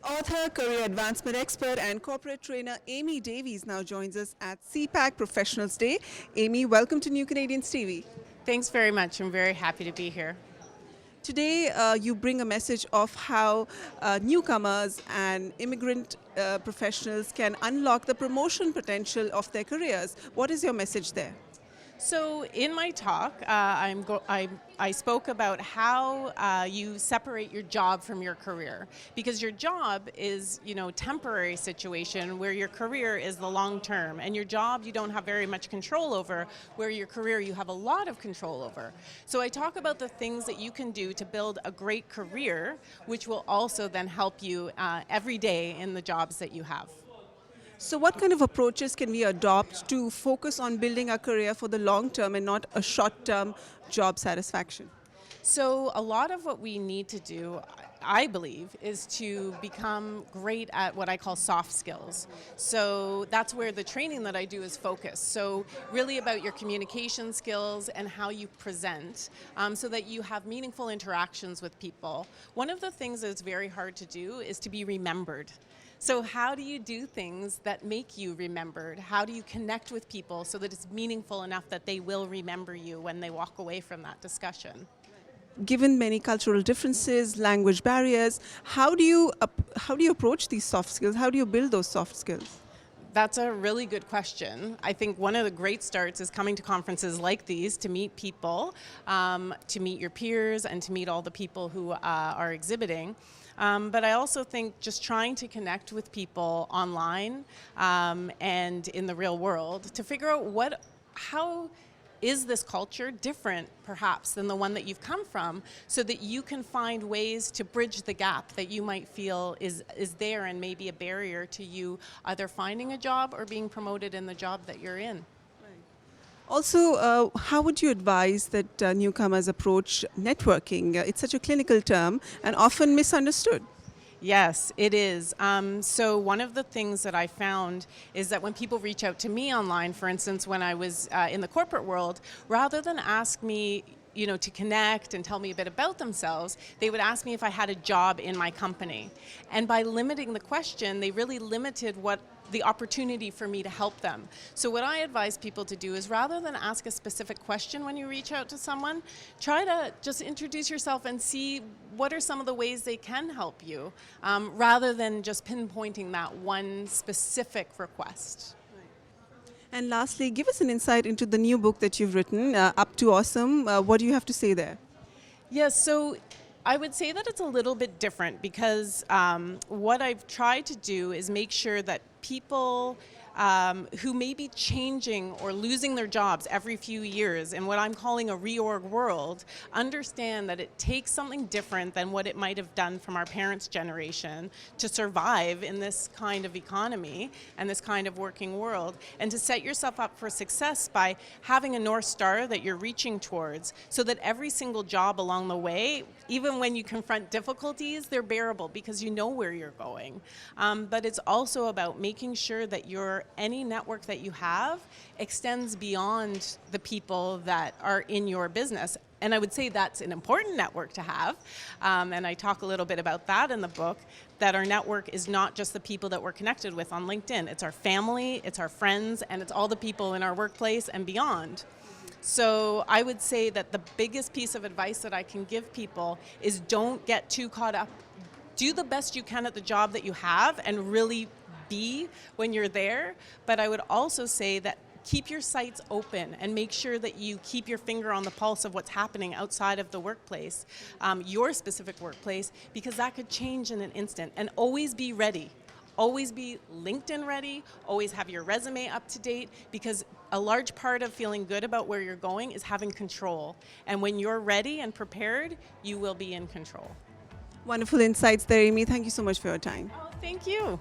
Author, career advancement expert, and corporate trainer Amy Davies now joins us at CPAC Professionals Day. Amy, welcome to New Canadians TV. Thanks very much. I'm very happy to be here. Today, you bring a message of how newcomers and immigrant professionals can unlock the promotion potential of their careers. What is your message there? So, in my talk, I spoke about how you separate your job from your career, because your job is, temporary situation where your career is the long term, and your job you don't have very much control over, where your career you have a lot of control over. So I talk about the things that you can do to build a great career, which will also then help you every day in the jobs that you have. So, what kind of approaches can we adopt to focus on building our career for the long term and not a short term job satisfaction? So a lot of what we need to do, I believe, is to become great at what I call soft skills. So that's where the training that I do is focused. So really about your communication skills and how you present, so that you have meaningful interactions with people. One of the things that's very hard to do is to be remembered. So how do you do things that make you remembered? How do you connect with people so that it's meaningful enough that they will remember you when they walk away from that discussion? Given many cultural differences, language barriers, how do you approach these soft skills? How do you build those soft skills? That's a really good question. I think one of the great starts is coming to conferences like these to meet people, to meet your peers, and to meet all the people who are exhibiting. But I also think just trying to connect with people online and in the real world to figure out how is this culture different perhaps than the one that you've come from, so that you can find ways to bridge the gap that you might feel is there and maybe a barrier to you either finding a job or being promoted in the job that you're in. Also, how would you advise that newcomers approach networking? It's such a clinical term and often misunderstood. Yes, it is. So one of the things that I found is that when people reach out to me online, for instance, when I was in the corporate world, rather than ask me, to connect and tell me a bit about themselves, they would ask me if I had a job in my company. And by limiting the question, they really limited the opportunity for me to help them. So what I advise people to do is, rather than ask a specific question when you reach out to someone, try to just introduce yourself and see what are some of the ways they can help you, rather than just pinpointing that one specific request. And lastly, give us an insight into the new book that you've written, Up to Awesome. What do you have to say there? Yes, so I would say that it's a little bit different, because what I've tried to do is make sure that people who may be changing or losing their jobs every few years in what I'm calling a reorg world understand that it takes something different than what it might have done from our parents' generation to survive in this kind of economy and this kind of working world, and to set yourself up for success by having a North Star that you're reaching towards, so that every single job along the way, even when you confront difficulties, they're bearable because you know where you're going. But it's also about making sure that any network that you have extends beyond the people that are in your business. And I would say that's an important network to have. And I talk a little bit about that in the book, that our network is not just the people that we're connected with on LinkedIn. It's our family, it's our friends, and it's all the people in our workplace and beyond. So I would say that the biggest piece of advice that I can give people is, don't get too caught up. Do the best you can at the job that you have and really be when you're there. But I would also say that keep your sights open and make sure that you keep your finger on the pulse of what's happening outside of the workplace, your specific workplace, because that could change in an instant. And always be ready. Always be LinkedIn ready, always have your resume up to date, because a large part of feeling good about where you're going is having control. And when you're ready and prepared, you will be in control. Wonderful insights there, Amy. Thank you so much for your time. Oh, thank you.